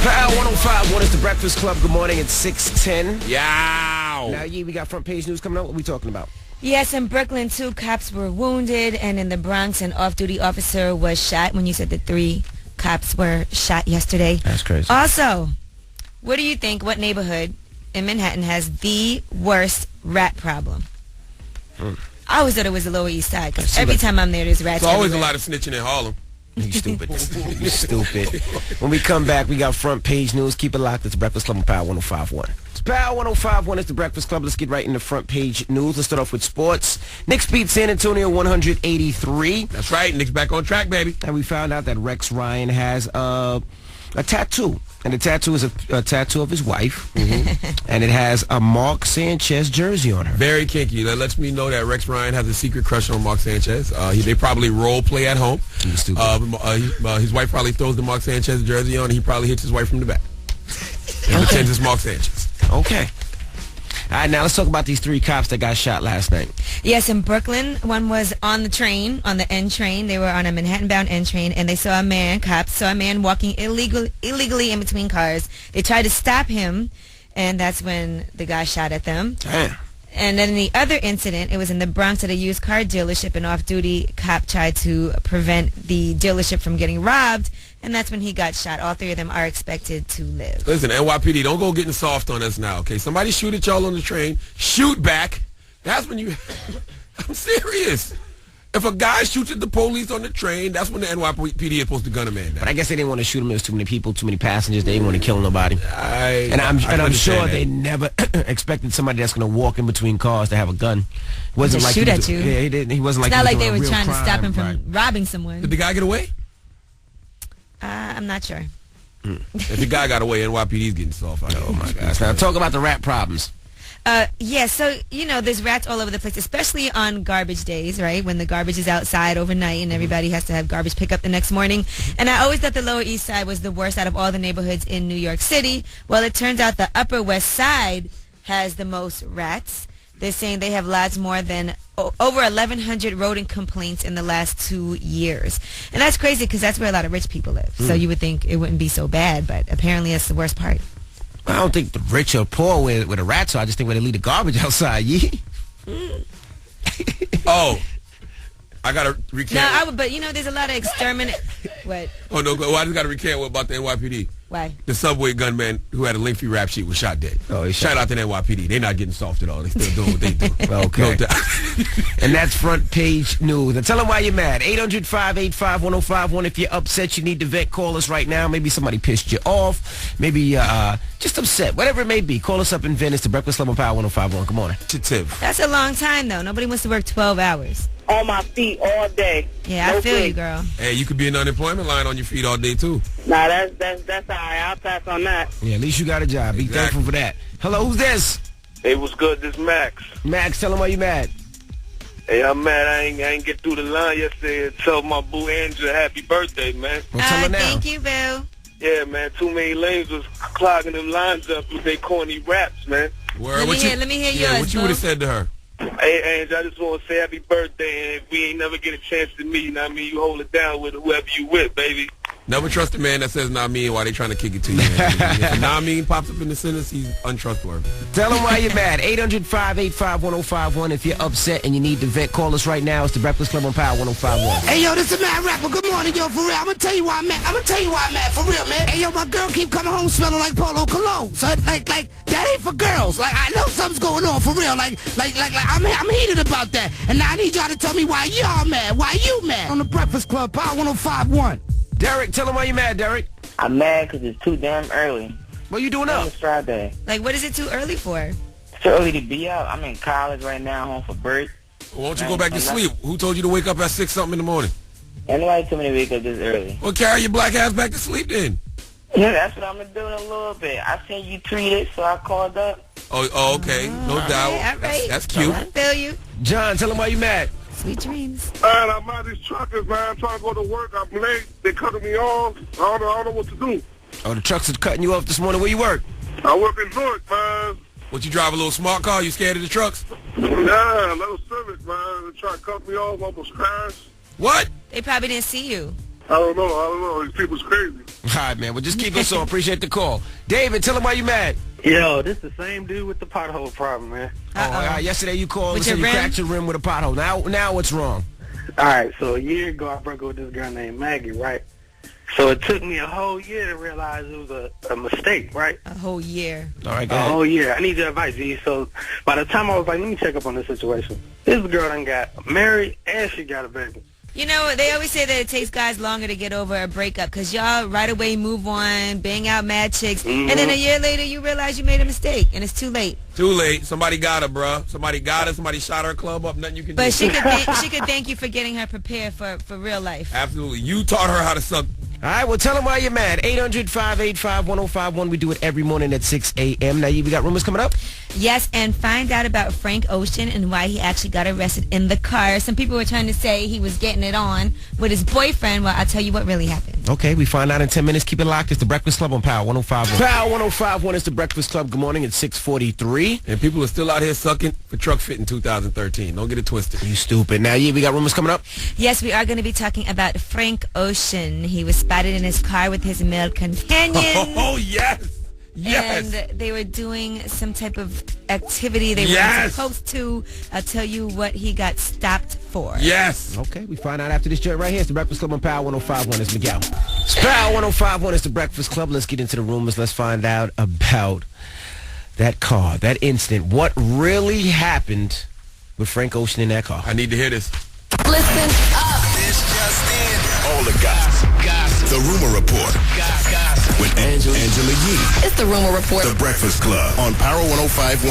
Power 105.1 is the Breakfast Club. Good morning. It's 6:10. Yow. Now, we got front page news coming up. What are we talking about? Yes, in Brooklyn, 2 cops were wounded, and in the Bronx, an off-duty officer was shot. When you said that 3 cops were shot yesterday. That's crazy. Also, what do you think, what neighborhood in Manhattan has the worst rat problem? I always thought it was the Lower East Side, because every time I'm there, there's rats There's always everywhere. a lot of snitching in Harlem. You stupid. You stupid. When we come back, we got front page news. Keep it locked. It's the Breakfast Club on Power 105.1. It's Power 105.1. It's the Breakfast Club. Let's get right into front page news. Let's start off with sports. Knicks beat San Antonio 183. That's right. Knicks back on track, baby. And we found out that Rex Ryan has a tattoo. And the tattoo is a tattoo of his wife. And it has a Mark Sanchez jersey on her. Very kinky. That lets me know that Rex Ryan has a secret crush on Mark Sanchez. They probably role play at home. His wife probably throws the Mark Sanchez jersey on, and he probably hits his wife from the back. And pretends it's Mark Sanchez. Okay. All right, now let's talk about these 3 cops that got shot last night. Yes, in Brooklyn, one was on the train, on the N train. They were on a Manhattan-bound N train, and they saw a man, cops saw a man walking illegally in between cars. They tried to stop him, and that's when the guy shot at them. Damn. And then the other incident, it was in the Bronx at a used car dealership. An off-duty cop tried to prevent the dealership from getting robbed, and that's when he got shot. All 3 of them are expected to live. Listen, NYPD, don't go getting soft on us now, okay? Somebody shoot at y'all on the train. Shoot back. That's when you... I'm serious. If a guy shoots at the police on the train, that's when the NYPD is supposed to gun a man down. But I guess they didn't want to shoot him. There's too many people, too many passengers. They didn't want to kill nobody. I'm sure they never expected somebody that's going to walk in between cars to have a gun. It wasn't like shoot at you. Yeah, he didn't. He wasn't like. It's not like they were were trying to stop him from right. robbing someone. Did the guy get away? I'm not sure. If the guy got away, NYPD's getting soft. Oh my gosh! Now talk about the rat problems. Yeah, so, there's rats all over the place, especially on garbage days, right? When the garbage is outside overnight and everybody has to have garbage pickup the next morning. And I always thought the Lower East Side was the worst out of all the neighborhoods in New York City. Well, it turns out the Upper West Side has the most rats. They're saying they have lots more than over 1,100 rodent complaints in the last 2 years. And that's crazy because that's where a lot of rich people live. So you would think it wouldn't be so bad, but apparently that's the worst part. I don't think the rich or poor where the rats are. I just think where they leave the garbage outside. Oh, I got to recant. No, but there's a lot of exterminate. What? Oh, no, I just got to recant about the NYPD. Why? The subway gunman who had a lengthy rap sheet was shot dead. Oh, he Shout out to the NYPD. They're not getting soft at all. They still doing what they do. Okay. And that's front page news. And tell them why you're mad. 800-585-1051. If you're upset, you need to vent. Call us right now. Maybe somebody pissed you off. Maybe just upset. Whatever it may be. Call us up and vent. It's the Breakfast Club on Power 105.1. Good morning. That's a long time, though. Nobody wants to work 12 hours. On my feet all day. Yeah, I feel you, girl. Hey, you could be an unemployment line on your feet all day, too. Nah, that's all right. I'll pass on that. Yeah, at least you got a job. Be thankful for that. Hello, who's this? Hey, what's good? This Max. Max, tell them why you mad. Hey, I'm mad I ain't get through the line yesterday and tell my boo Angela happy birthday, man. Well, tell her now. Thank you, boo. Yeah, man, too many lanes was clogging them lines up with their corny raps, man. Word, Let me hear yours, what you boo. Oh, would have said to her? Hey, Angel, I just want to say happy birthday, and if we ain't never get a chance to meet, you hold it down with whoever you with, baby. Never trust a man that says "not mean" while they trying to kick it to you. If "not mean" pops up in the sentence, he's untrustworthy. Tell them why you're mad. 800-585-1051. If you're upset and you need to vent, call us right now. It's the Breakfast Club on Power 105.1. Hey, yo, this is Mad Rapper. Good morning, yo, for real. I'm gonna tell you why I'm mad. For real, man. Hey, yo, my girl keep coming home smelling like Polo Cologne. So, like, that ain't for girls. Like, I know something's going on, for real. Like, I'm heated about that. And now I need y'all to tell me why y'all mad. Why you mad? On the Breakfast Club, Power 105.1. Derek, tell them why you're mad, Derek. I'm mad because it's too damn early. What you doing up? It's Friday. Like, what is it too early for? It's too early to be up. I'm in college right now, home for break. Why don't you go back to sleep? Who told you to wake up at 6-something in the morning? Ain't nobody told me to wake up this early. Well, carry your black ass back to sleep then. Yeah, that's what I'm going to do in a little bit. I seen you tweeted, so I called up. Oh, okay. No doubt. All right. That's cute. I feel you. John, tell them why you mad. Sweet dreams. Man, I'm out these truckers, man. I'm trying to go to work. I'm late. They cutting me off. I don't know what to do. Oh, the trucks are cutting you off this morning. Where you work? I work in Newark, man. What, you drive a little smart car? You scared of the trucks? Yeah, little Civic, man. They try to cut me off, almost crash. What? They probably didn't see you. I don't know. These people's crazy. All right, man. Well, just keep us on. Appreciate the call. David, tell him why you mad. Yo, this the same dude with the pothole problem, man. Yesterday you called With and said you your rim? cracked your rim with a pothole. Now what's wrong? All right, so a year ago I broke up with this girl named Maggie, right? So it took me a whole year to realize it was a mistake, right? A whole year. All right, go A ahead. whole year. I need your advice, G. So by the time I was like, let me check up on this situation. This girl done got married and she got a baby. You know, they always say that it takes guys longer to get over a breakup because y'all right away move on, bang out mad chicks, and then a year later you realize you made a mistake and it's too late. Too late. Somebody got her, bruh. Somebody got her. Somebody shot her club up. Nothing you can do. But she could thank you for getting her prepared for real life. Absolutely. You taught her how to suck. All right, well, tell them why you're mad. 800-585-1051. We do it every morning at 6 a.m. Now, we got rumors coming up? Yes, and find out about Frank Ocean and why he actually got arrested in the car. Some people were trying to say he was getting it on with his boyfriend. Well, I'll tell you what really happened. Okay, we find out in 10 minutes. Keep it locked. It's the Breakfast Club on Power 105.1. Power 105.1 is the Breakfast Club. Good morning. It's 6:43. And people are still out here sucking for truck fit in 2013. Don't get it twisted. You stupid. Now, we got rumors coming up? Yes, we are going to be talking about Frank Ocean. He was spotted in his car with his male companion. Oh, yes. Yes. And they were doing some type of activity they Yes. weren't supposed to. I'll tell you what he got stopped for. Yes. Okay, we find out after this joint right here. It's the Breakfast Club on Power 105.1. It's Miguel. It's Power 105.1. It's the Breakfast Club. Let's get into the rumors. Let's find out about that car, that incident. What really happened with Frank Ocean in that car? I need to hear this. Listen up. This just in. All the gossip. The Rumor Report. With Angela Yee. It's the Rumor Report. The Breakfast Club on Power 105.1.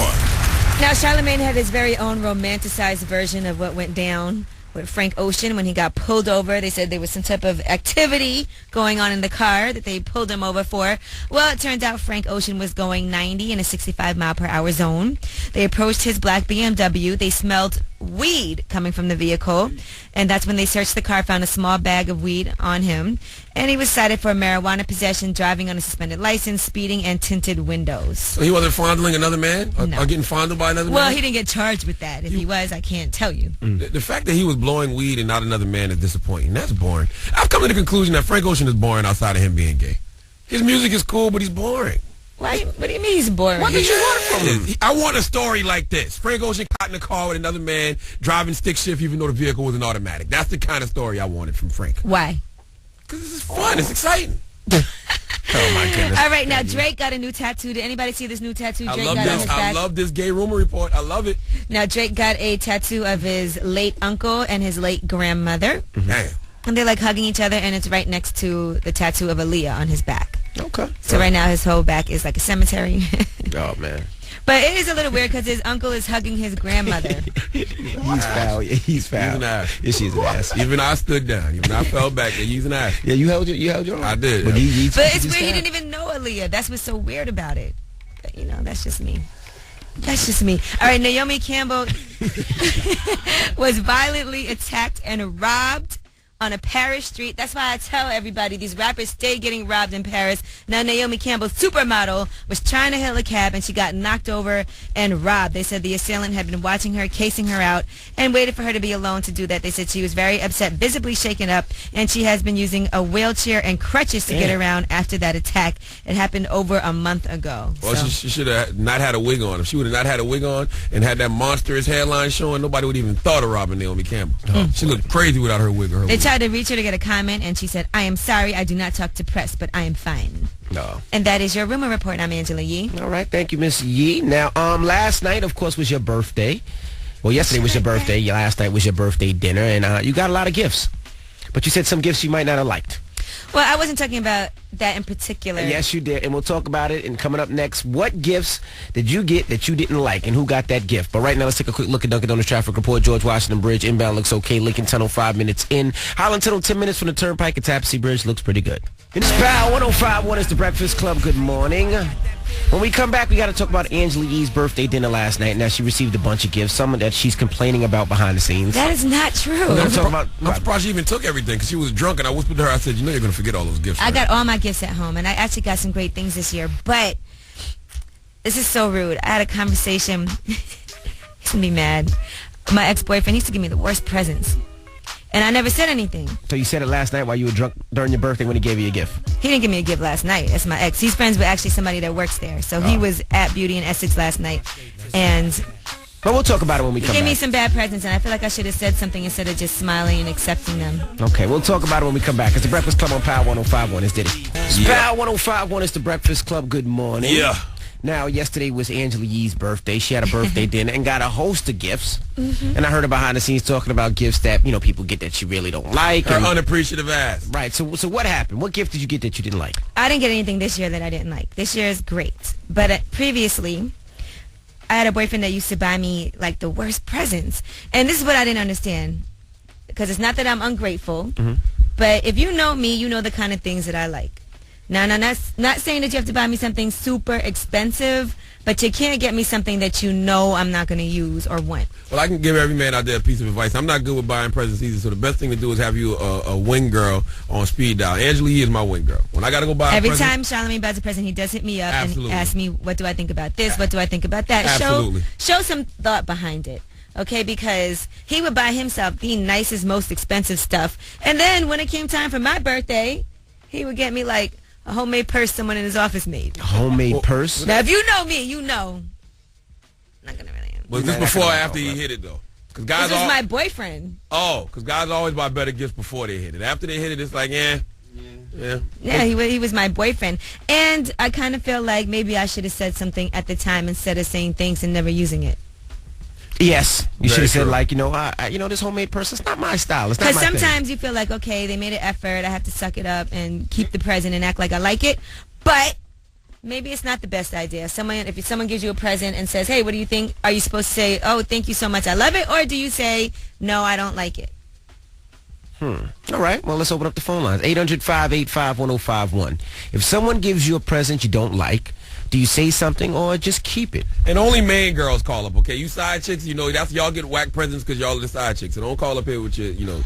Now, Charlamagne had his very own romanticized version of what went down with Frank Ocean when he got pulled over. They said there was some type of activity going on in the car that they pulled him over for. Well, it turns out Frank Ocean was going 90 in a 65-mile-per-hour zone. They approached his black BMW. They smelled weed coming from the vehicle, and that's when they searched the car, found a small bag of weed on him, and he was cited for marijuana possession, driving on a suspended license, speeding, and tinted windows. So he wasn't fondling another man? No. Or getting fondled by another Well, man? he didn't get charged with that. If he was, I can't tell you. The fact that he was blowing weed and not another man is disappointing. That's boring. I've come to the conclusion that Frank Ocean is boring outside of him being gay. His music is cool, but he's boring. Why? What do you mean he's boring? What did you want from him? I want a story like this. Frank Ocean caught in a car with another man, driving stick shift even though the vehicle was an automatic. That's the kind of story I wanted from Frank. Why? Because this is fun. It's exciting. Oh, my goodness. All right, now Drake got a new tattoo. Did anybody see this new tattoo Drake got on his back? I love this gay rumor report. I love it. Now Drake got a tattoo of his late uncle and his late grandmother. Damn. And they're like hugging each other, and it's right next to the tattoo of Aaliyah on his back. Okay. So right now his whole back is like a cemetery. Oh, man. But it is a little weird because his uncle is hugging his grandmother. He's foul. Yeah, he's foul. He's an ass. Yeah, she's an ass. Even I stood down. Even I fell back. And he's an ass. Yeah, you held your own. I did. But, But it's weird he didn't even know Aaliyah. That's what's so weird about it. But, you know, that's just me. That's just me. All right, Naomi Campbell was violently attacked and robbed on a Paris street. That's why I tell everybody these rappers stay getting robbed in Paris. Now Naomi Campbell, supermodel, was trying to hail a cab and she got knocked over and robbed. They said the assailant had been watching her, casing her out, and waited for her to be alone to do that. They said she was very upset, visibly shaken up, and she has been using a wheelchair and crutches to get around after that attack. It happened over a month ago. Well, So- she should have not had a wig on. If she would have not had a wig on and had that monstrous hairline showing, nobody would even thought of robbing Naomi Campbell. She looked crazy without her wig or her They wig. tried to reach her to get a comment, and she said, "I am sorry, I do not talk to press, but I am fine." No. And that is your rumor report. I'm Angela Yee. All right, thank you, Miss Yee. Now, last night, of course, was your birthday. Well, yesterday was your birthday. Last night was your birthday dinner, and you got a lot of gifts. But you said some gifts you might not have liked. Well, I wasn't talking about that in particular. Yes, you did, and we'll talk about it. And coming up next, what gifts did you get that you didn't like, and who got that gift? But right now, let's take a quick look at Dunkin' Donuts traffic report. George Washington Bridge, inbound looks okay. Lincoln Tunnel, 5 minutes in. Highland Tunnel, 10 minutes from the Turnpike. And Tapestry Bridge looks pretty good. It's Power 105.1 is the Breakfast Club. Good morning. When we come back, we got to talk about Angela Yee's birthday dinner last night. Now, she received a bunch of gifts, some that she's complaining about behind the scenes. That is not true. We're gonna talk about. I'm surprised she even took everything because she was drunk and I whispered to her, I said, you know you're going to forget all those gifts. I right? got all my gifts at home, and I actually got some great things this year. But this is so rude. I had a conversation. He's going to be mad. My ex-boyfriend used to give me the worst presents. And I never said anything. So you said it last night while you were drunk during your birthday when he gave you a gift. He didn't give me a gift last night. That's my ex. He's friends with actually somebody that works there. So he was at Beauty and Essex last night. And but we'll talk about it when we come back. He gave me some bad presents, and I feel like I should have said something instead of just smiling and accepting them. Okay, we'll talk about it when we come back. It's the Breakfast Club on Power 105.1. It's Diddy. Power 105.1 is the Breakfast Club. Good morning. Yeah. Now, yesterday was Angela Yee's birthday. She had a birthday dinner and got a host of gifts. And I heard her behind the scenes talking about gifts that, you know, people get that she really don't like. Her unappreciative ass. Right. So what happened? What gift did you get that you didn't like? I didn't get anything this year that I didn't like. This year is great. But previously, I had a boyfriend that used to buy me, like, the worst presents. And this is what I didn't understand. Because it's not that I'm ungrateful. But if you know me, you know the kind of things that I like. Now, that's not saying that you have to buy me something super expensive, but you can't get me something that you know I'm not going to use or want. Well, I can give every man out there a piece of advice. I'm not good with buying presents either, so the best thing to do is have you a wing girl on speed dial. Angela Yee is my wing girl. When I got to go buy a present... Every time Charlamagne buys a present, he does hit me up Absolutely. and ask me, what do I think about this? What do I think about that? Absolutely. Show some thought behind it. Okay, because he would buy himself the nicest, most expensive stuff. And then when it came time for my birthday, he would get me, like, a homemade purse someone in his office made. A homemade purse? Now, if you know me, you know. I'm not going to really... Was this before or after he hit it, though? Cause guys this is my boyfriend. Oh, because guys always buy better gifts before they hit it. After they hit it, it's like, yeah. Yeah, he was my boyfriend. And I kind of feel like maybe I should have said something at the time instead of saying thanks and never using it. Yes, you should have said, true. like, you know, this homemade purse, it's not my style. It's not my Because thing. sometimes you feel like, okay, they made an effort. I have to suck it up and keep the present and act like I like it. But maybe it's not the best idea. If someone gives you a present and says, hey, what do you think? Are you supposed to say, oh, thank you so much, I love it? Or do you say, no, I don't like it? All right. Well, let's open up the phone lines. 800-585-1051. If someone gives you a present you don't like, do you say something or just keep it? And only man girls call up, okay? You side chicks, you know, that's y'all get whack presents because y'all are the side chicks. So don't call up here with your, you know,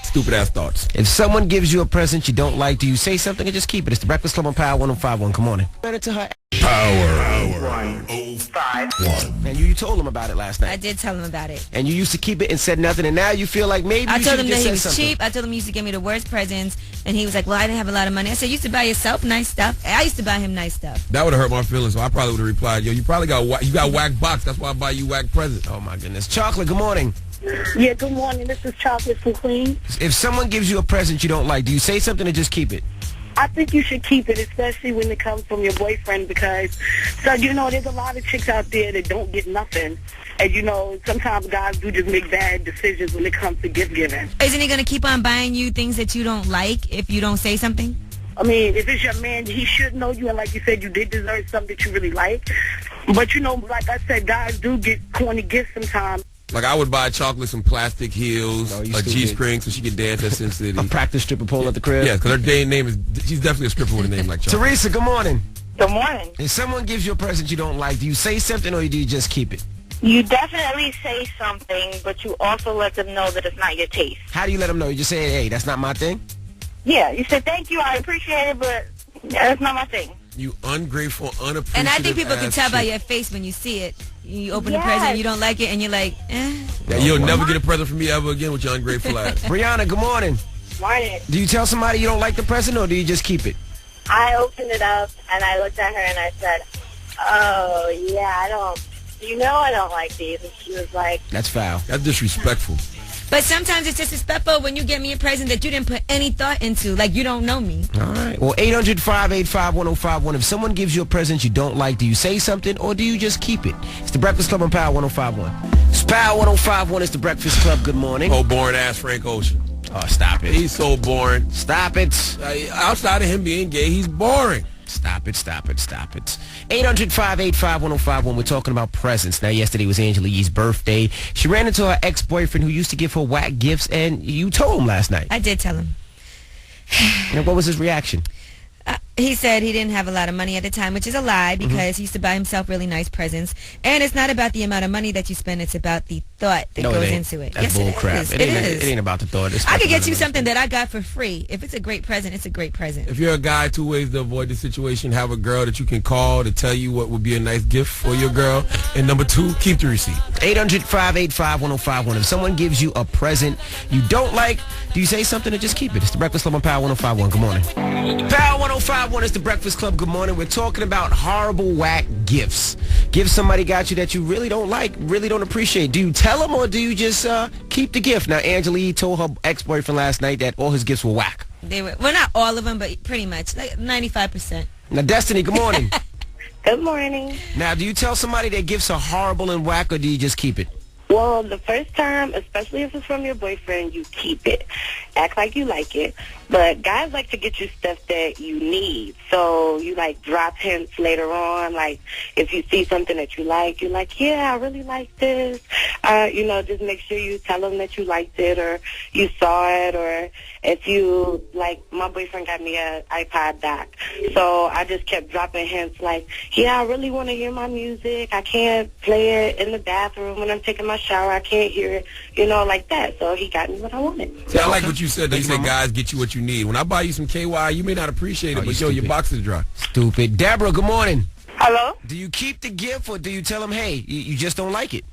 stupid ass thoughts. If someone gives you a present you don't like, do you say something or just keep it? It's the Breakfast Club on Power 105.1. Come on in. Better to her. Power 105.1. And you told him about it last night. I did tell him about it. And you used to keep it and said nothing, and now you feel like maybe I you told should him that just he say was something. cheap. I told him he used to give me the worst presents. And he was like, well, I didn't have a lot of money. I said, you used to buy yourself nice stuff. I used to buy him nice stuff. That would have hurt my feelings, so I probably would have replied, yo, you probably got whack box. That's why I buy you whack presents. Oh, my goodness. Chocolate, good morning. Yeah, good morning. This is Chocolate from Queens. If someone gives you a present you don't like, do you say something or just keep it? I think you should keep it, especially when it comes from your boyfriend, because, so, you know, there's a lot of chicks out there that don't get nothing. And, you know, sometimes guys do just make bad decisions when it comes to gift giving. Isn't he going to keep on buying you things that you don't like if you don't say something? I mean, if it's your man, he should know you, and like you said, you did deserve something that you really like. But, you know, like I said, guys do get corny gifts sometimes. Like, I would buy Chocolate some plastic heels, a G-string so she could dance at Sin City. A practice stripper pole at the crib? Yeah, because her name is, she's definitely a stripper with a name like Chocolate. Teresa, good morning. Good morning. If someone gives you a present you don't like, do you say something or do you just keep it? You definitely say something, but you also let them know that it's not your taste. How do you let them know? You just say, hey, that's not my thing? Yeah, you say, thank you, I appreciate it, but that's not my thing. You ungrateful, unappreciative And I think people can ass tell by chick. your face when you see it. You open the present, you don't like it, and you're like, eh. Yeah, you'll never get a present from me ever again with your ungrateful ass. Brianna, good morning. Morning. Do you tell somebody you don't like the present or do you just keep it? I opened it up, and I looked at her, and I said, oh, yeah, I don't like these. And she was like, That's foul. That's disrespectful. But sometimes it's disrespectful when you get me a present that you didn't put any thought into, like you don't know me. All right. Well, 800-585-1051. If someone gives you a present you don't like, do you say something or do you just keep it? It's the Breakfast Club on Power 105.1. It's Power 105.1. It's the Breakfast Club. Good morning. Oh, boring ass Frank Ocean. Oh, stop it. He's so boring. Stop it. Outside of him being gay, he's boring. Stop it, stop it, stop it. 800-585-1051. We're talking about presents. Now, yesterday was Angela Yee's birthday. She ran into her ex-boyfriend who used to give her whack gifts, and you told him last night. I did tell him. And what was his reaction? He said he didn't have a lot of money at the time, which is a lie because he used to buy himself really nice presents. And it's not about the amount of money that you spend. It's about the thought that goes into it. That's Yes, bull it crap. is. It ain't about the thought. I could get you something that I got for free. If it's a great present, it's a great present. If you're a guy, 2 ways to avoid the situation: have a girl that you can call to tell you what would be a nice gift for your girl, and number 2, keep the receipt. 800-585-1051. If someone gives you a present you don't like, do you say something or just keep it? It's the Breakfast Club on Power 105.1. Good morning. Power 105.1 is the Breakfast Club. Good morning. We're talking about horrible, whack gifts. Gifts somebody got you that you really don't like, really don't appreciate. Do you tell them or do you just keep the gift? Now, Angela Yee told her ex-boyfriend last night that all his gifts were whack. They were, well, not all of them, but pretty much, like 95%. Now, Destiny, good morning. Good morning. Now, do you tell somebody their gifts are horrible and whack, or do you just keep it? Well, the first time, especially if it's from your boyfriend, you keep it. Act like you like it. But guys like to get you stuff that you need. So you, like, drop hints later on. Like, if you see something that you like, you're like, yeah, I really like this. You know, just make sure you tell them that you liked it or you saw it. Or if you, like, my boyfriend got me an iPod dock. So I just kept dropping hints like, yeah, I really want to hear my music. I can't play it in the bathroom when I'm taking my shower. I can't hear it, you know, like that. So he got me what I wanted. See, I like what you said. They say guys get you what you need. When I buy you some KY, you may not appreciate it, but yo, your box is dry. Stupid. Deborah, good morning. Hello? Do you keep the gift or do you tell them, hey, you just don't like it?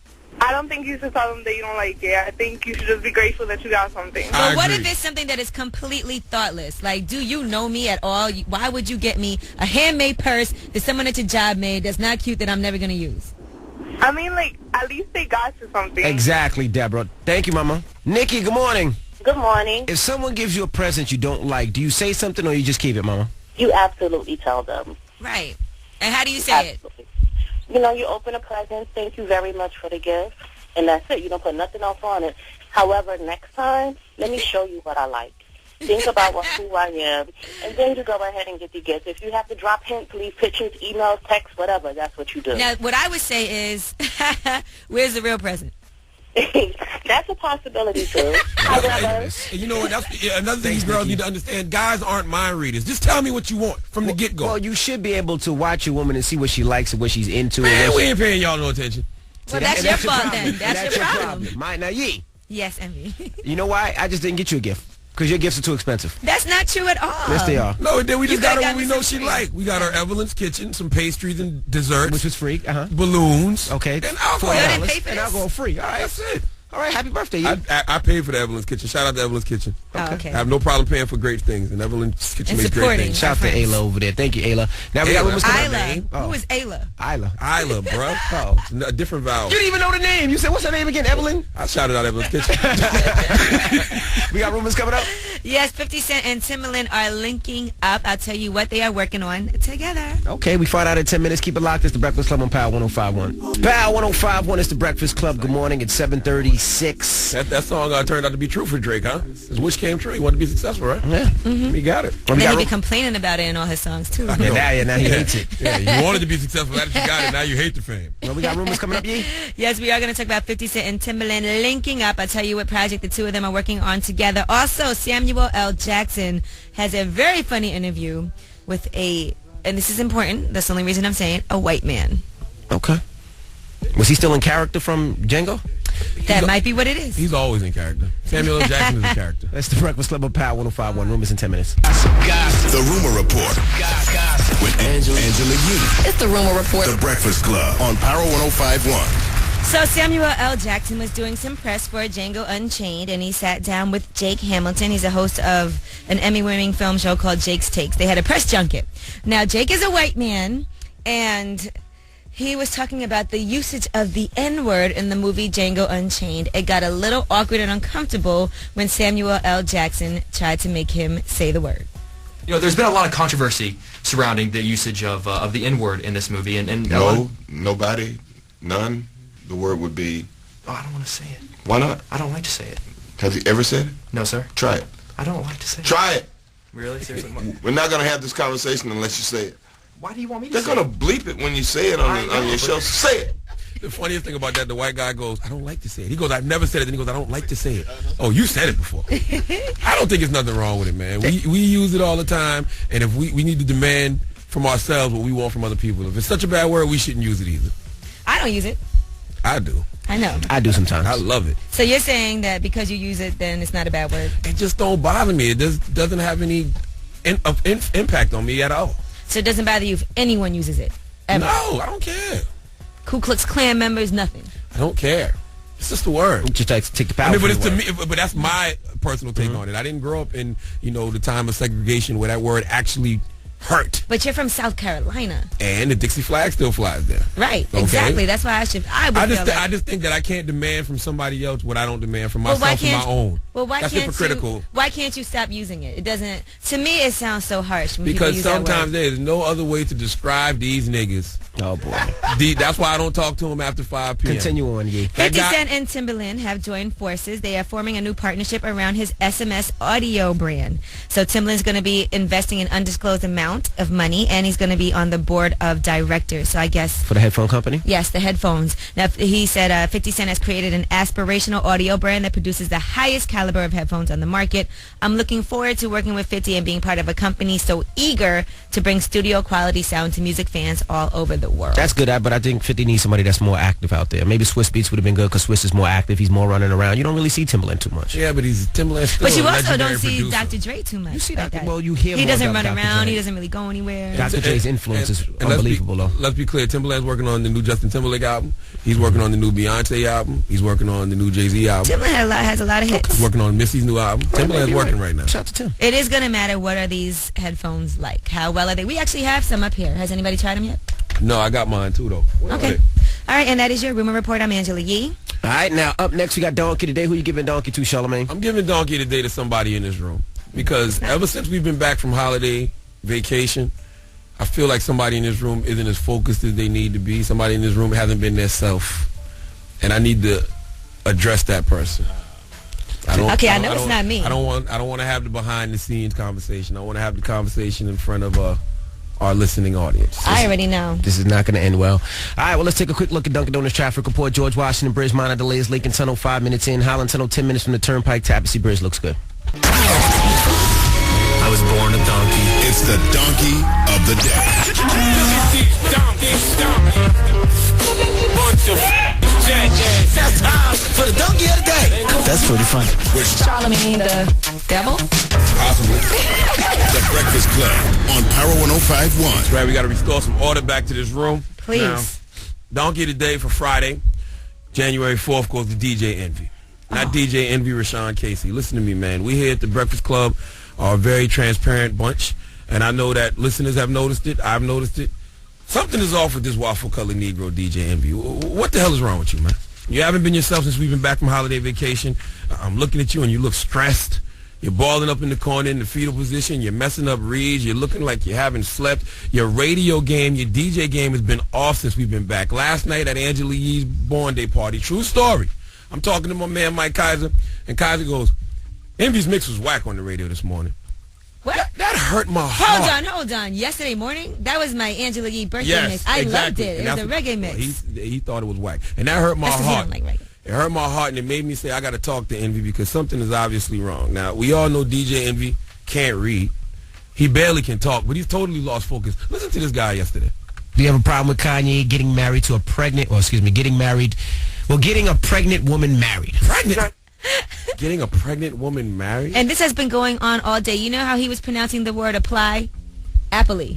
I don't think you should tell them that you don't like it. I think you should just be grateful that you got something. But what if it's something that is completely thoughtless? Like, do you know me at all? Why would you get me a handmade purse that someone at your job made that's not cute that I'm never going to use? I mean, like, at least they got you something. Exactly, Deborah. Thank you, Mama. Nikki, good morning. Good morning. If someone gives you a present you don't like, do you say something or you just keep it, Mama? You absolutely tell them. Right. And how do you say it? You know, you open a present, thank you very much for the gift, and that's it. You don't put nothing else on it. However, next time, let me show you what I like. Think about who I am, and then you go ahead and get the gift. If you have to drop hints, leave pictures, emails, texts, whatever, that's what you do. Now, what I would say is, where's the real present? That's a possibility, too. However, you know what? That's another thing these girls need to understand. Guys aren't mind readers. Just tell me what you want from the get-go. Well, you should be able to watch a woman and see what she likes and what she's into. Man, we ain't paying y'all no attention. Well, that's your fault then. That's your problem. Now, Yee. Yes, Envy. You know why? I just didn't get you a gift. Because your gifts are too expensive. That's not true at all. Yes, they are. No, then we just got her what we know she free. like. We got her Evelyn's Kitchen, some pastries and desserts. Which was free. Balloons. Okay. And alcohol. You didn't pay for and this? alcohol free. All right. That's it. All right, happy birthday, Yee. I paid for the Evelyn's Kitchen. Shout out to Evelyn's Kitchen. Oh, okay. I have no problem paying for great things, and Evelyn's Kitchen And makes great supporting. things. Shout out to friends. Ayla over there. Thank you, Ayla. Now we got rumors coming up. Ayla. Who is Ayla? Ayla. Isla, bro. Oh. A different vowel. You didn't even know the name. You said, what's her name again, Evelyn? I shouted out Evelyn's Kitchen. We got rumors coming up. Yes, 50 Cent and Timbaland are linking up. I'll tell you what they are working on together. Okay, we find out in 10 minutes. Keep it locked. It's the Breakfast Club on Power 105.1. Power 105.1 is the Breakfast Club. Good morning. It's 7:36. That song turned out to be true for Drake, huh? His wish came true. He wanted to be successful, right? Yeah. He got it. And then he be complaining about it in all his songs, too. Now he hates it. Yeah, you wanted to be successful. Now that you got it, now you hate the fame. Well, we got rumors coming up, Yee? Yes, we are going to talk about 50 Cent and Timbaland linking up. I'll tell you what project the two of them are working on together. Also, Samuel L. Jackson has a very funny interview with and this is important, that's the only reason I'm saying, a white man. Okay. Was he still in character from Django? That might be what it is. He's always in character. Samuel L. Jackson is a character. That's the Breakfast Club of Power 105.1. Rumors in 10 minutes. The Rumor Report with Angela Yee. It's the Rumor Report. The Breakfast Club on Power 105.1. So Samuel L. Jackson was doing some press for Django Unchained, and he sat down with Jake Hamilton. He's a host of an Emmy-winning film show called Jake's Takes. They had a press junket. Now, Jake is a white man, and he was talking about the usage of the N-word in the movie Django Unchained. It got a little awkward and uncomfortable when Samuel L. Jackson tried to make him say the word. You know, there's been a lot of controversy surrounding the usage of the N-word in this movie. And No, nobody, none. The word would be... Oh, I don't want to say it. Why not? I don't like to say it. Have you ever said it? No, sir. Try it. I don't like to say it. Try it. Really? Seriously? We're not going to have this conversation unless you say it. Why do you want me to They're say going to bleep it when you say it on your show. Say it. The funniest thing about that, the white guy goes, I don't like to say it. He goes, I've never said it. Then he goes, I don't like to say it. Oh, you said it before. I don't think there's nothing wrong with it, man. We use it all the time, and if we need to demand from ourselves what we want from other people. If it's such a bad word, we shouldn't use it either. I don't use it. I do. I know. I do sometimes. I love it. So you're saying that because you use it, then it's not a bad word? It just don't bother me. It doesn't have any impact on me at all. So it doesn't bother you if anyone uses it? Ever? No, I don't care. Ku Klux Klan members, nothing? I don't care. It's just a word. Just like to take the power. I mean, but it's to me. But that's my personal take on it. I didn't grow up in the time of segregation where that word actually hurt. But you're from South Carolina. And the Dixie flag still flies there. Right, okay? exactly. That's why I just think that I can't demand from somebody else what I don't demand from myself and my own. Well, That's hypocritical. Why can't you stop using it? It doesn't. To me, it sounds so harsh when because people use that word. sometimes there's no other way to describe these niggas. Oh boy. That's why I don't talk to them after 5 p.m. Continue on, Ye. 50 Cent and Timbaland have joined forces. They are forming a new partnership around his SMS audio brand. So Timbaland's going to be investing an undisclosed amount of money, and he's going to be on the board of directors. So I guess for the headphone company. Yes, the headphones. Now he said 50 Cent has created an aspirational audio brand that produces the highest caliber of headphones on the market. I'm looking forward to working with 50 and being part of a company so eager to bring studio quality sound to music fans all over the world. That's good, but I think 50 needs somebody that's more active out there. Maybe Swiss Beats would have been good because Swiss is more active. He's more running around. You don't really see Timbaland too much. Yeah, but Timbaland still But you a also don't legendary see producer. Dr. Dre too much. You see like Dr. that. Well, you hear he more doesn't about run Dr. around. Dre. He doesn't really go anywhere. Dr. Dre's influence is unbelievable, though. Let's be clear. Timbaland's working on the new Justin Timberlake album. He's working on the new Beyonce album. He's working on the new Jay-Z album. Timbaland has a lot of hits. He's working on Missy's new album. Timbaland's working right now. Shout out to Tim. It is going to matter what are these headphones like. How well are they? We actually have some up here. Has anybody tried them yet? No, I got mine too, though. Okay. All right, and that is your Rumor Report. I'm Angela Yee. All right, now up next we got Donkey today. Who you giving Donkey to, Charlamagne? I'm giving Donkey today to somebody in this room because ever since we've been back from holiday vacation, I feel like somebody in this room isn't as focused as they need to be. Somebody in this room hasn't been their self, and I need to address that person. I know it's not me. I don't want to have the behind the scenes conversation. I want to have the conversation in front of our listening audience. I already know. This is not going to end well. All right, well, let's take a quick look at Dunkin' Donuts traffic report. George Washington Bridge, minor delays. Lincoln Tunnel, 5 minutes in. Holland Tunnel, 10 minutes from the Turnpike. Tapestry Bridge looks good. I was born a donkey. It's the donkey of the day. That's time for the donkey of the day. That's pretty funny. Charlamagne the devil? Possibly. The Breakfast Club on Power 105.1. That's right, we got to restore some order back to this room. Please. Now, donkey of the day for Friday, January 4th, goes to DJ Envy. Not DJ Envy, Rashawn Casey. Listen to me, man. We here at the Breakfast Club are a very transparent bunch, and I know that listeners have noticed it. I've noticed it. Something is off with this waffle-colored Negro, DJ Envy. What the hell is wrong with you, man? You haven't been yourself since we've been back from holiday vacation. I'm looking at you, and you look stressed. You're balling up in the corner in the fetal position. You're messing up reads. You're looking like you haven't slept. Your radio game, your DJ game has been off since we've been back. Last night at Angela Yee's Born Day party, true story. I'm talking to my man Mike Kaiser, and Kaiser goes, Envy's mix was whack on the radio this morning. What? That hurt my heart. Hold on. Yesterday morning, that was my Angela Yee birthday mix. I loved it. It was a reggae mix. He thought it was whack. And that hurt my heart. He don't like reggae. It hurt my heart, and it made me say, I got to talk to Envy because something is obviously wrong. Now, we all know DJ Envy can't read. He barely can talk, but he's totally lost focus. Listen to this guy yesterday. Do you have a problem with Kanye getting married to a pregnant, getting a pregnant woman married? Pregnant? Getting a pregnant woman married? And this has been going on all day. You know how he was pronouncing the word apply? Apply.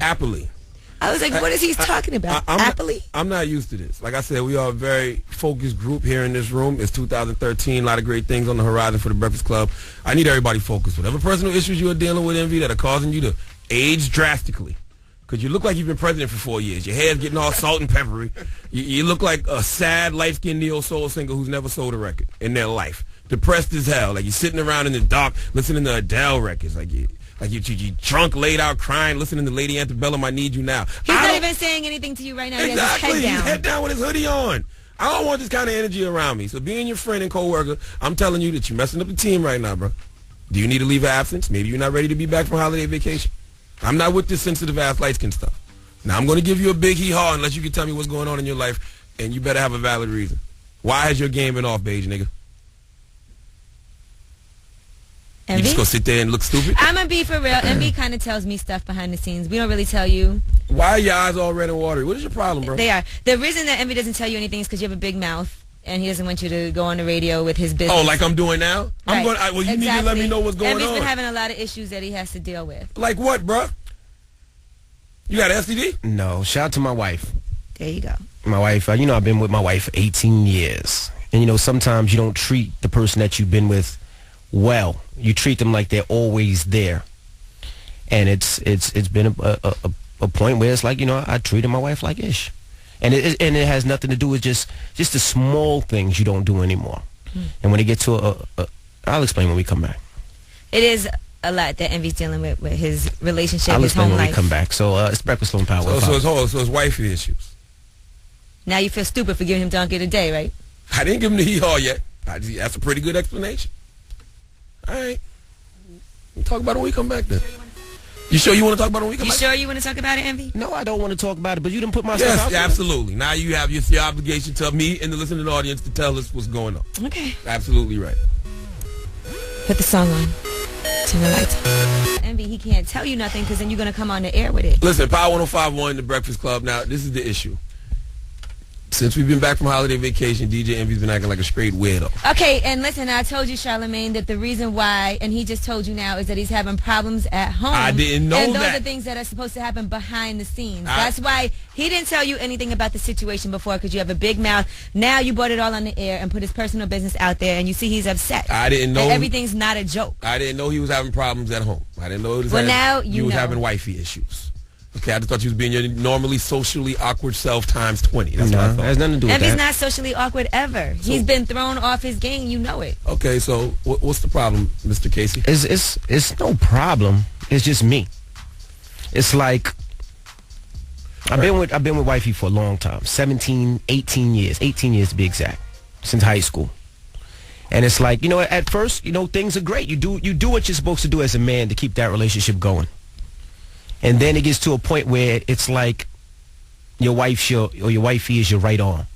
I was like, what is he talking about? Apply? I'm not used to this. Like I said, we are a very focused group here in this room. It's 2013. A lot of great things on the horizon for the Breakfast Club. I need everybody focused. Whatever personal issues you are dealing with, Envy, that are causing you to age drastically. Because you look like you've been president for 4 years. Your hair's getting all salt and peppery. You look like a sad, light-skinned neo-soul singer who's never sold a record in their life. Depressed as hell. Like you're sitting around in the dark listening to Adele records. Like you drunk, laid out, crying, listening to Lady Antebellum, I Need You Now. He's not even saying anything to you right now. Exactly. He has his head down. He's head down with his hoodie on. I don't want this kind of energy around me. So being your friend and co-worker, I'm telling you that you're messing up the team right now, bro. Do you need a leave of absence? Maybe you're not ready to be back from holiday vacation. I'm not with this sensitive-ass light-skin stuff. Now, I'm going to give you a big hee-haw unless you can tell me what's going on in your life, and you better have a valid reason. Why has your game been off, beige nigga? Envy? You just gonna sit there and look stupid? I'm gonna be for real. Envy kind of tells me stuff behind the scenes. We don't really tell you. Why are your eyes all red and watery? What is your problem, bro? They are. The reason that Envy doesn't tell you anything is because you have a big mouth and he doesn't want you to go on the radio with his business. Oh, like I'm doing now? Right. Well, you need to let me know what's going Envy's on. been having a lot of issues that he has to deal with. Like what, bruh? You got an STD? No. Shout out to my wife. There you go. My wife, I've been with my wife for 18 years. And, sometimes you don't treat the person that you've been with well. You treat them like they're always there. And it's been a point where it's like, I treated my wife like ish. And it has nothing to do with just the small things you don't do anymore. And when it gets to I'll explain when we come back. It is a lot that Envy's dealing with his relationship, I'll his explain home when life. we come back. So it's Breakfast Loan Power. So it's wifey issues. Now you feel stupid for giving him donkey today, right? I didn't give him the hee-haw yet. That's a pretty good explanation. All right. We'll talk about it when we come back then. You sure you want to talk about it when we come back? You sure you want to talk about it, Envy? No, I don't want to talk about it, but you didn't put my stuff out there. Yes, absolutely. Now you have your obligation to me and the listening audience to tell us what's going on. Okay. Absolutely right. Put the song on. Turn the lights on. Envy, he can't tell you nothing because then you're going to come on the air with it. Listen, Power 105.1, The Breakfast Club. Now, this is the issue. Since we've been back from holiday vacation, DJ Envy's been acting like a straight weirdo. Okay, and listen, I told you, Charlamagne, that the reason why, and he just told you now, is that he's having problems at home. I didn't know and that. And those are things that are supposed to happen behind the scenes. That's why he didn't tell you anything about the situation before, because you have a big mouth. Now you brought it all on the air and put his personal business out there, and you see he's upset. I didn't know. And everything's not a joke. I didn't know he was having problems at home. I didn't know he was having wifey issues. Okay, I just thought you was being your normally socially awkward self times 20. That's what I thought. It has nothing to do with Envy's that. not socially awkward ever. He's been thrown off his game. You know it. Okay, so what's the problem, Mr. Casey? It's no problem. It's just me. It's like I've been with Wifey for a long time. 18 years to be exact, since high school. And it's like, at first, things are great. You do what you're supposed to do as a man to keep that relationship going. And then it gets to a point where it's like your wifey is your right arm.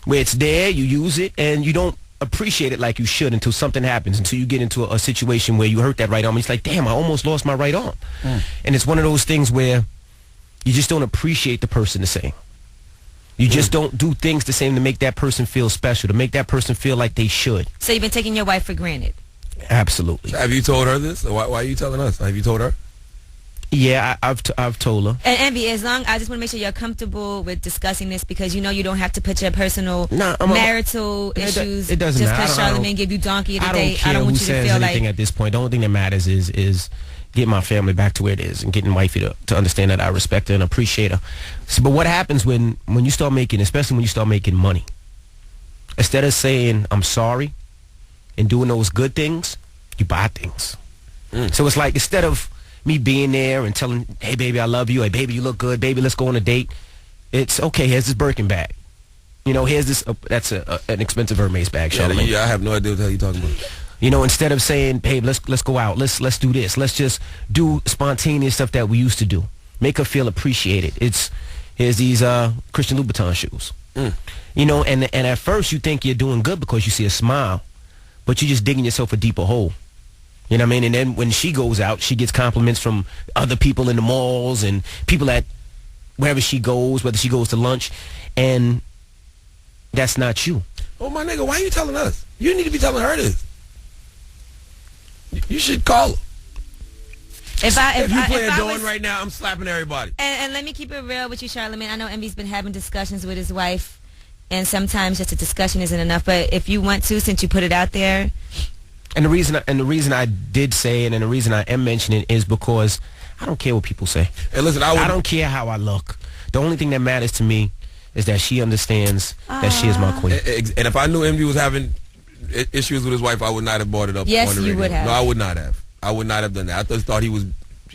Where it's there, you use it, and you don't appreciate it like you should until something happens, until you get into a situation where you hurt that right arm. It's like, damn, I almost lost my right arm. And it's one of those things where you just don't appreciate the person the same. You just don't do things the same to make that person feel special, to make that person feel like they should. So you've been taking your wife for granted? Absolutely. Have you told her this? Why are you telling us? Have you told her? Yeah, I've told her. And Envy, I just want to make sure you're comfortable with discussing this, because you don't have to put your personal marital issues. It doesn't just matter. because Charlamagne gave you donkey today. I don't want you to feel says anything at this point. The only thing that matters is getting my family back to where it is and getting Wifey to understand that I respect her and appreciate her. So, but what happens when you start making, especially when you start making money, instead of saying I'm sorry and doing those good things, you buy things. So it's like, instead of me being there and telling, hey, baby, I love you. Hey, baby, you look good. Baby, let's go on a date. It's, okay, here's this Birkin bag. Here's this, that's an expensive Hermes bag, Charlamagne. Yeah, I have no idea what the hell you're talking about. Instead of saying, babe, let's go out. Let's do this. Let's just do spontaneous stuff that we used to do. Make her feel appreciated. Here's these Christian Louboutin shoes. And at first you think you're doing good because you see a smile, but you're just digging yourself a deeper hole. You know what I mean? And then when she goes out, she gets compliments from other people in the malls and people at wherever she goes, whether she goes to lunch, and that's not you. Oh, my nigga, why are you telling us? You need to be telling her this. You should call her. If you play a Dawn right now, I'm slapping everybody. And let me keep it real with you, Charlamagne. I know Envy's been having discussions with his wife, and sometimes just a discussion isn't enough. But if you want to, since you put it out there. And the reason I did say it, and the reason I am mentioning it, is because I don't care what people say. Hey, listen, I don't care how I look. The only thing that matters to me is that she understands that she is my queen. And if I knew Envy was having issues with his wife, I would not have brought it up. Yes, on the radio. You would have. No, I would not have. I would not have done that. I just thought he was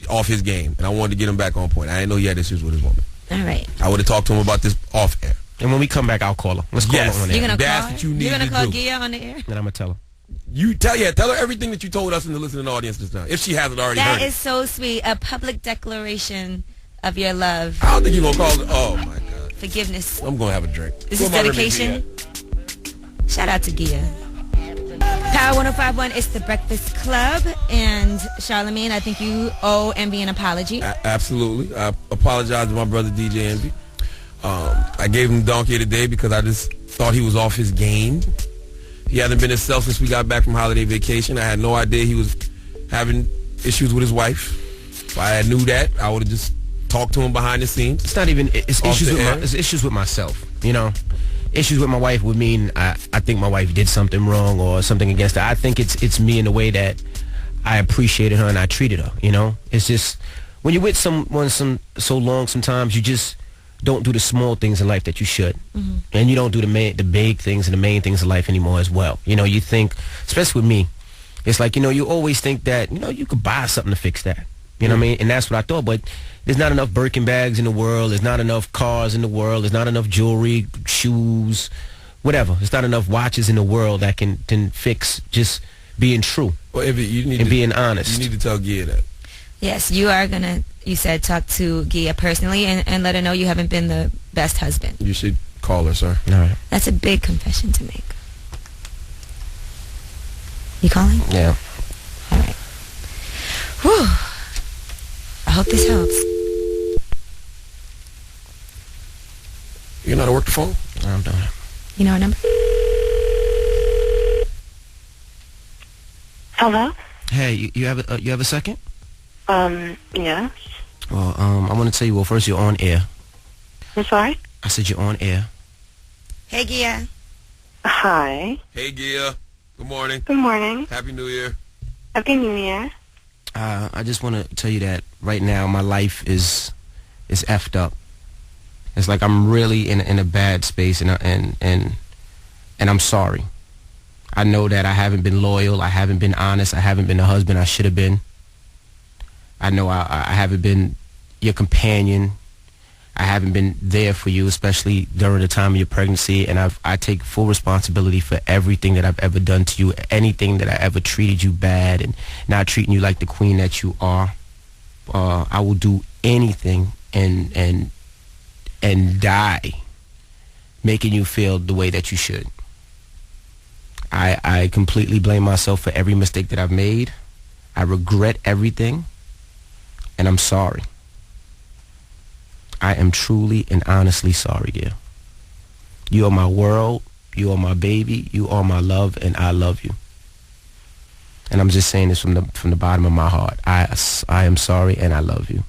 off his game, and I wanted to get him back on point. I didn't know he had issues with his woman. All right. I would have talked to him about this off air. And when we come back, I'll call her. Let's call her on air. You're going to call her? What you need You're going to to call do. Gia on the air? And I'm going to tell her. You tell her everything that you told us in the listening audience just now, if she hasn't already heard That is so sweet. A public declaration of your love. I don't think you're going to call it. Oh, my God. Forgiveness. I'm going to have a drink. This is dedication. Shout out to Gia. Power 105.1, it's the Breakfast Club. And Charlamagne, I think you owe Envy an apology. Absolutely. I apologize to my brother DJ Envy. I gave him donkey today because I just thought he was off his game. He hasn't been himself since we got back from holiday vacation. I had no idea he was having issues with his wife. If I had knew that, I would have just talked to him behind the scenes. It's not even, it's issues with myself, you know. Issues with my wife would mean I think my wife did something wrong or something against her. I think it's me in the way that I appreciated her and I treated her, you know. It's just, when you're with someone so long, sometimes you just don't do the small things in life that you should. Mm-hmm. And you don't do the big things and the main things in life anymore as well. You know, you think, especially with me, it's like, you know, you always think that, you know, you could buy something to fix that. You know what I mean? And that's what I thought. But there's not enough Birkin bags in the world. There's not enough cars in the world. There's not enough jewelry, shoes, whatever. There's not enough watches in the world that can fix just being true being honest. You need to tell Gia that. Yes, you are going to, you said, talk to Gia personally and let her know you haven't been the best husband. You should call her, sir. All right. That's a big confession to make. You calling? Yeah. All right. Whew. I hope this helps. You know how to work the phone? I'm doing it. You know our number? Hello? Hey, you have a second? Yeah. Well, I want to tell you, well, first, you're on air. I'm sorry? I said you're on air. Hey, Gia. Hi. Hey, Gia. Good morning. Good morning. Happy New Year. Happy New Year. I just want to tell you that right now my life is effed up. It's like I'm really in a bad space, and I'm sorry. I know that I haven't been loyal. I haven't been honest. I haven't been the husband I should have been. I know I haven't been your companion. I haven't been there for you, especially during the time of your pregnancy. And I take full responsibility for everything that I've ever done to you, anything that I ever treated you bad and not treating you like the queen that you are. I will do anything and die making you feel the way that you should. I completely blame myself for every mistake that I've made. I regret everything, and I'm sorry. I am truly and honestly sorry, dear. You are my world. You are my baby. You are my love, and I love you. And I'm just saying this from the bottom of my heart. I am sorry, and I love you.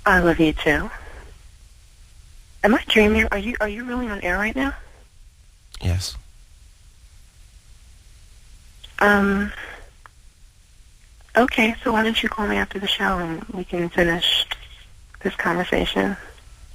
I love you too. Am I dreaming? Are you really on air right now? Yes. Okay, so why don't you call me after the show and we can finish this conversation?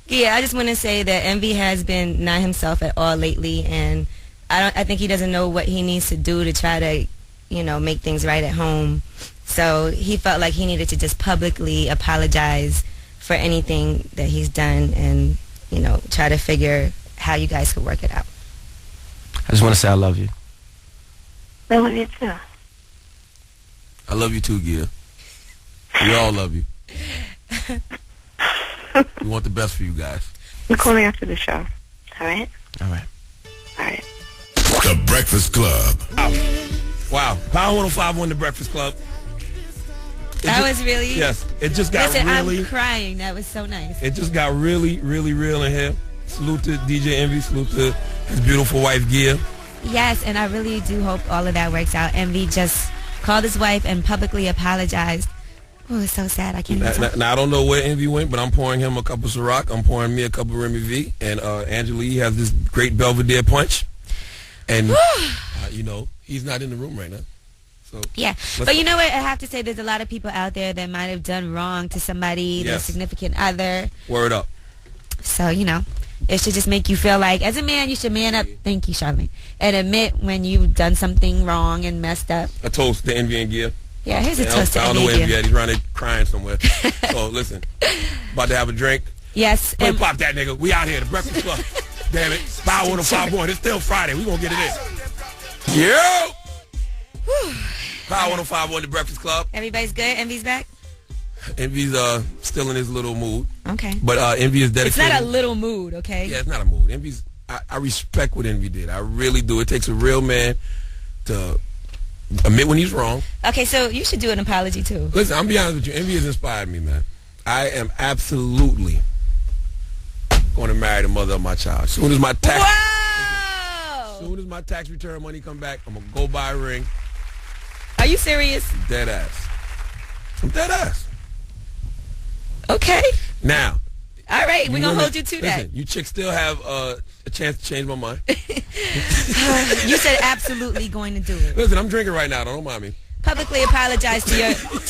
Yeah, I just want to say that Envy has been not himself at all lately, and I think he doesn't know what he needs to do to try to, you know, make things right at home. So he felt like he needed to just publicly apologize for anything that he's done and, you know, try to figure how you guys could work it out. I just want to say I love you. I love you too. I love you too, Gia. We all love you. We want the best for you guys. You call me after the show. All right? All right. All right. The Breakfast Club. Wow. Power 105 The Breakfast Club. That was really... Yes. It just got Listen, really... I'm crying. That was so nice. It just got really, really real in here. Salute to DJ Envy. Salute to his beautiful wife, Gia. Yes, and I really do hope all of that works out. Envy just called his wife and publicly apologized. Oh, it's so sad. I can't even talk. Now, I don't know where Envy went, but I'm pouring him a cup of Ciroc. I'm pouring me a cup of Remy V. And Angela Yee has this great Belvedere punch. And, you know, he's not in the room right now. So yeah, but you know what? I have to say there's a lot of people out there that might have done wrong to somebody, their significant other. Word up. So, you know, it should just make you feel like, as a man, you should man up. Thank you, Charlamagne. And admit when you've done something wrong and messed up. A toast to Envy and Gia. Yeah, here's a toast to I don't Envy know and where Gia. Envy at. He's running, crying somewhere. So, listen, about to have a drink. Yes. Play pop that nigga. We out here, the Breakfast Club. Damn it. Power 105.1. It's still Friday. We gonna get it in. Yeah. Power 105.1 The Breakfast Club. Everybody's good? Envy's back? Envy's still in his little mood. Okay. But Envy is dedicated. It's not a little mood, okay? Yeah, it's not a mood. Envy's. I respect what Envy did. I really do. It takes a real man to admit when he's wrong. Okay, so you should do an apology too. Listen, I'm be honest with you. Envy has inspired me, man. I am absolutely going to marry the mother of my child. As soon as my tax, Whoa! as soon as my tax return money come back, I'm gonna go buy a ring. Are you serious? Dead ass. I'm dead ass. Okay. Now. All right, we're going to hold you listen, to that. You chicks still have a chance to change my mind. You said absolutely going to do it. Listen, I'm drinking right now. Don't mind me. Publicly apologize to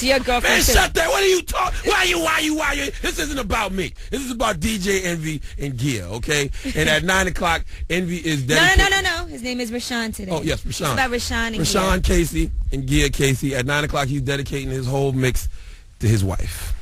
your girlfriend. Man, shut that. What are you talking? Why you? This isn't about me. This is about DJ Envy and Gia, okay? And at 9 o'clock, Envy is dedicated. No. His name is Rashawn today. Oh, yes, Rashawn. It's about Rashawn and Rashawn Casey and Gia Casey. At 9 o'clock, he's dedicating his whole mix to his wife.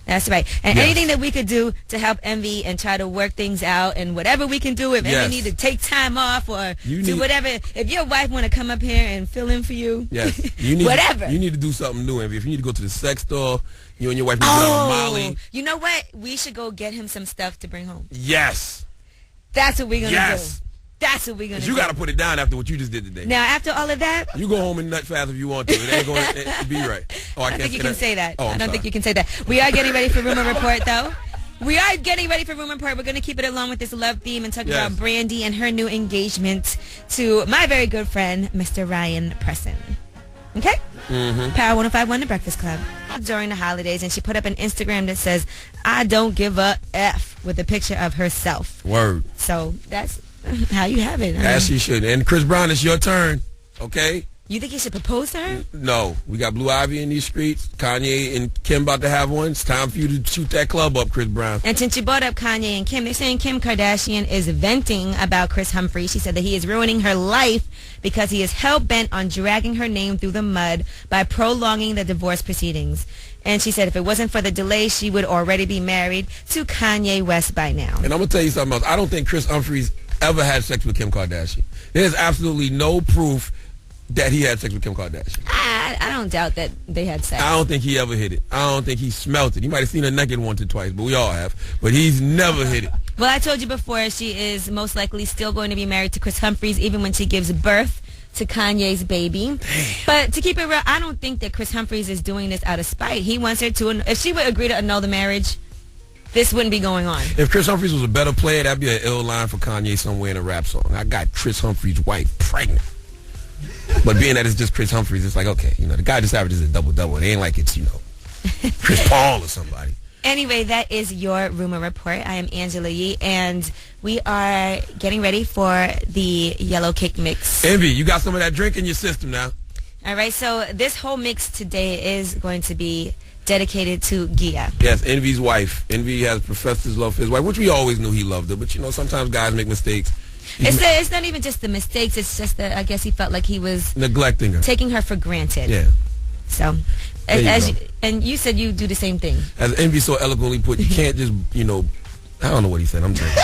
That's right. And Yes. anything that we could do to help Envy and try to work things out, and whatever we can do, if Yes. Envy need to take time off or You do need- whatever, if your wife want to come up here and fill in for you, Yes. You need whatever. You need to do something new, Envy. If you need to go to the sex store, you and your wife need to get on Molly. You know what? We should go get him some stuff to bring home. Yes. That's what we're going to Yes. do. That's what we're going to do. You got to put it down after what you just did today. Now, after all of that, You go home and nut fast if you want to. It ain't going to be right. Oh, I don't think you can say that. Oh, I don't think you can say that. We are getting ready for Rumor Report, though. We are getting ready for Rumor Report. We're going to keep it along with this love theme and talk Yes. about Brandy and her new engagement to my very good friend, Mr. Ryan Presson. Okay? Mm-hmm. Power 105.1, The Breakfast Club. During the holidays, and she put up an Instagram that says, "I don't give a F," with a picture of herself. Word. So that's how you have it. As she should. And Chris Brown, it's your turn. Okay? You think you should propose to her? No. We got Blue Ivy in these streets. Kanye and Kim about to have one. It's time for you to shoot that club up, Chris Brown. And since you brought up Kanye and Kim, they're saying Kim Kardashian is venting about Chris Humphrey. She said that he is ruining her life because he is hell-bent on dragging her name through the mud by prolonging the divorce proceedings. And she said if it wasn't for the delay, she would already be married to Kanye West by now. And I'm going to tell you something else. I don't think Chris Humphries ever had sex with Kim Kardashian. There's absolutely no proof that he had sex with Kim Kardashian. I don't doubt that they had sex. I don't think he ever hit it. I don't think he smelt it. He might have seen her naked once or twice, but we all have. But he's never hit it. Well, I told you before, she is most likely still going to be married to Chris Humphries even when she gives birth to Kanye's baby. But to keep it real, I don't think that Chris Humphries is doing this out of spite. He wants her to, if she would agree to annul the marriage, this wouldn't be going on. If Chris Humphries was a better player, that'd be an ill line for Kanye somewhere in a rap song. I got Chris Humphries' wife pregnant. But being that it's just Chris Humphries, it's like, okay, the guy just averages a double-double. It ain't like it's, Chris Paul or somebody. Anyway, that is your Rumor Report. I am Angela Yee, and we are getting ready for the yellow cake mix. Envy, you got some of that drink in your system now. All right, so this whole mix today is going to be dedicated to Gia. Yes, Envy's wife. Envy has professed his love for his wife, which we always knew he loved her. But, sometimes guys make mistakes. It's not even just the mistakes. It's just that I guess he felt like he was neglecting her, taking her for granted. Yeah. So, and you said you do the same thing. As Envy so eloquently put, you can't just, I don't know what he said. I'm drinking.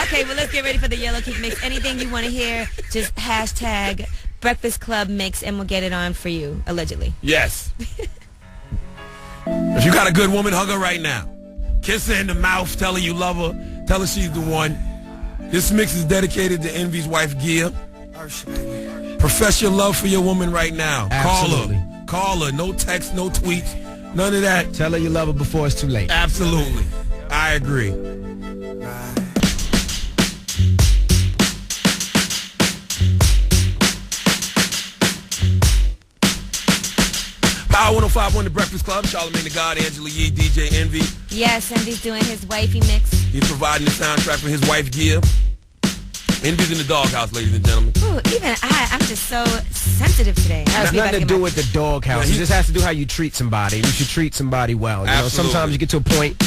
Okay, well, let's get ready for the yellow cake mix. Anything you want to hear, just hashtag Breakfast Club Mix, and we'll get it on for you, allegedly. Yes. If you got a good woman, hug her right now. Kiss her in the mouth, tell her you love her, tell her she's the one. This mix is dedicated to Envy's wife, Gia. Profess your love for your woman right now. Absolutely. Call her. No text, no tweets, none of that. Tell her you love her before it's too late. Absolutely. I agree. Power 105 on The Breakfast Club. Charlamagne the God, Angela Yee, DJ Envy. Yes, Envy's doing his wifey mix. He's providing the soundtrack for his wife, Gia. Envy's in the doghouse, ladies and gentlemen. Ooh, even I'm just so sensitive today. It's nothing to do with the doghouse. Yeah, it just has to do how you treat somebody. You should treat somebody well. Absolutely. Sometimes you get to a point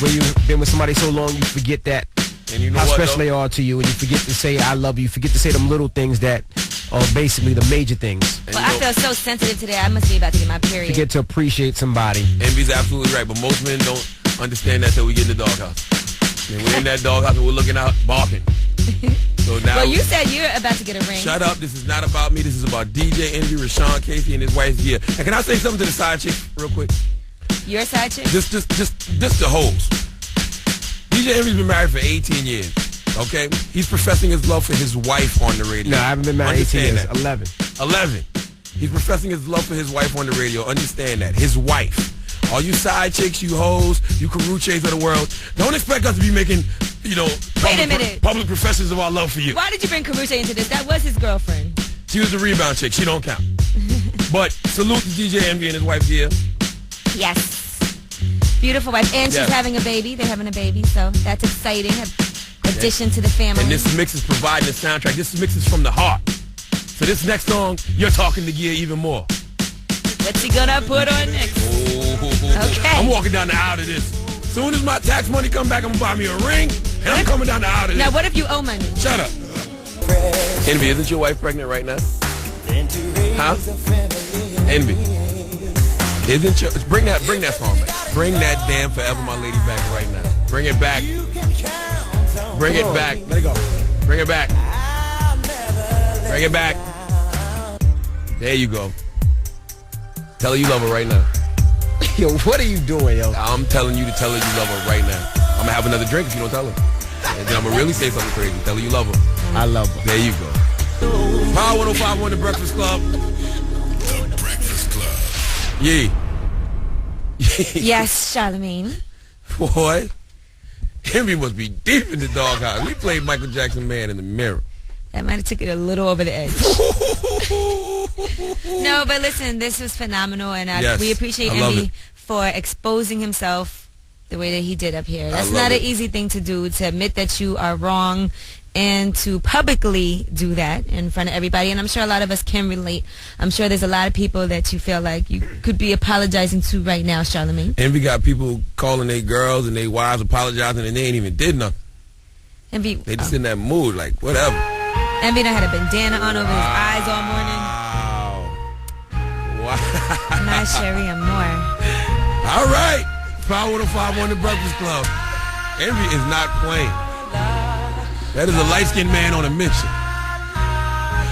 where you've been with somebody so long you forget that and you know how what, special though? they are to you, and you forget to say I love you. You forget to say them little things that are basically the major things. Well, I feel so sensitive today. I must be about to get my period. Forget to appreciate somebody. Envy's absolutely right, but most men don't understand that till we get in the doghouse. And we're in that doghouse and we're looking out, barking. So now, well, you said you're about to get a ring. Shut up. This is not about me. This is about DJ Envy, Rashawn Casey, and his wife, Gia. And can I say something to the side chick real quick? Your side chick? Just the hoes. DJ Envy's been married for 18 years. Okay? He's professing his love for his wife on the radio. No, I haven't been married 18 years. That. 11. He's professing his love for his wife on the radio. Understand that. His wife. All you side chicks, you hoes, you Karuches of the world, don't expect us to be making, Wait a minute. public professions of our love for you. Why did you bring Karucha into this? That was his girlfriend. She was the rebound chick. She don't count. But salute to DJ Envy and his wife, Gia. Yes. Beautiful wife. And she's having a baby. They're having a baby, so that's exciting. Addition to the family. And this mix is providing the soundtrack. This mix is from the heart. So this next song, you're talking to Gia even more. What's he gonna put on next? Okay. I'm walking down the aisle to this. Soon as my tax money come back, I'm gonna buy me a ring, and I'm coming down the aisle to this. Now, what if you owe money? Shut up. Envy, isn't your wife pregnant right now? Huh? Envy. Isn't your... Bring that song back. Bring that damn Forever My Lady back right now. Bring it back. Bring it back. Let it go. Bring it back. Bring it back. There you go. Tell her you love her right now. Yo, what are you doing, yo? I'm telling you to tell her you love her right now. I'm gonna have another drink if you don't tell her. And then I'm gonna really say something crazy. Tell her you love her. I love her. There you go. Power 105.1 The Breakfast Club. The Breakfast Club. Yeah. Yes, Charlamagne. Boy, Envy must be deep in the doghouse. We played Michael Jackson Man in the Mirror. That might have took it a little over the edge. No, but listen, this was phenomenal, and we appreciate Envy for exposing himself the way that he did up here. That's not an easy thing to do, to admit that you are wrong and to publicly do that in front of everybody. And I'm sure a lot of us can relate. I'm sure there's a lot of people that you feel like you could be apologizing to right now, Charlamagne. Envy got people calling their girls and their wives apologizing, and they ain't even did nothing. Envy, they just in that mood, like, whatever. Envy done had a bandana on over his eyes all morning. Wow. Not Sherry and more. All right. Power 105 on The Breakfast Club. Envy is not playing. That is a light-skinned man on a mission.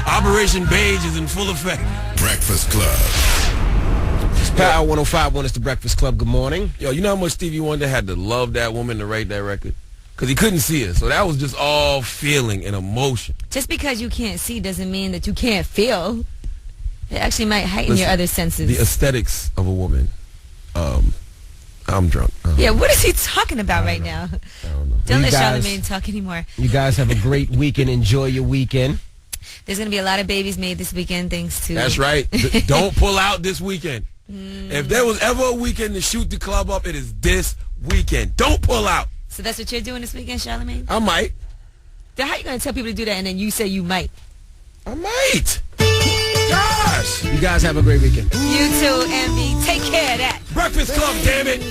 Operation Beige is in full effect. Breakfast Club. Power 105.1 is The Breakfast Club. Good morning. Yo, you know how much Stevie Wonder had to love that woman to write that record? Because he couldn't see her. So that was just all feeling and emotion. Just because you can't see doesn't mean that you can't feel. It actually might heighten your other senses. The aesthetics of a woman. I'm drunk. Yeah, what is he talking about right now? I don't know. Don't let Charlamagne talk anymore. You guys have a great weekend. Enjoy your weekend. There's going to be a lot of babies made this weekend thanks to... That's right. Don't pull out this weekend. If there was ever a weekend to shoot the club up, it is this weekend. Don't pull out. So that's what you're doing this weekend, Charlamagne? I might. Then how are you going to tell people to do that and then you say you might? I might. Gosh. You guys have a great weekend. You too, Envy. Take care of that. Breakfast Club, damn it.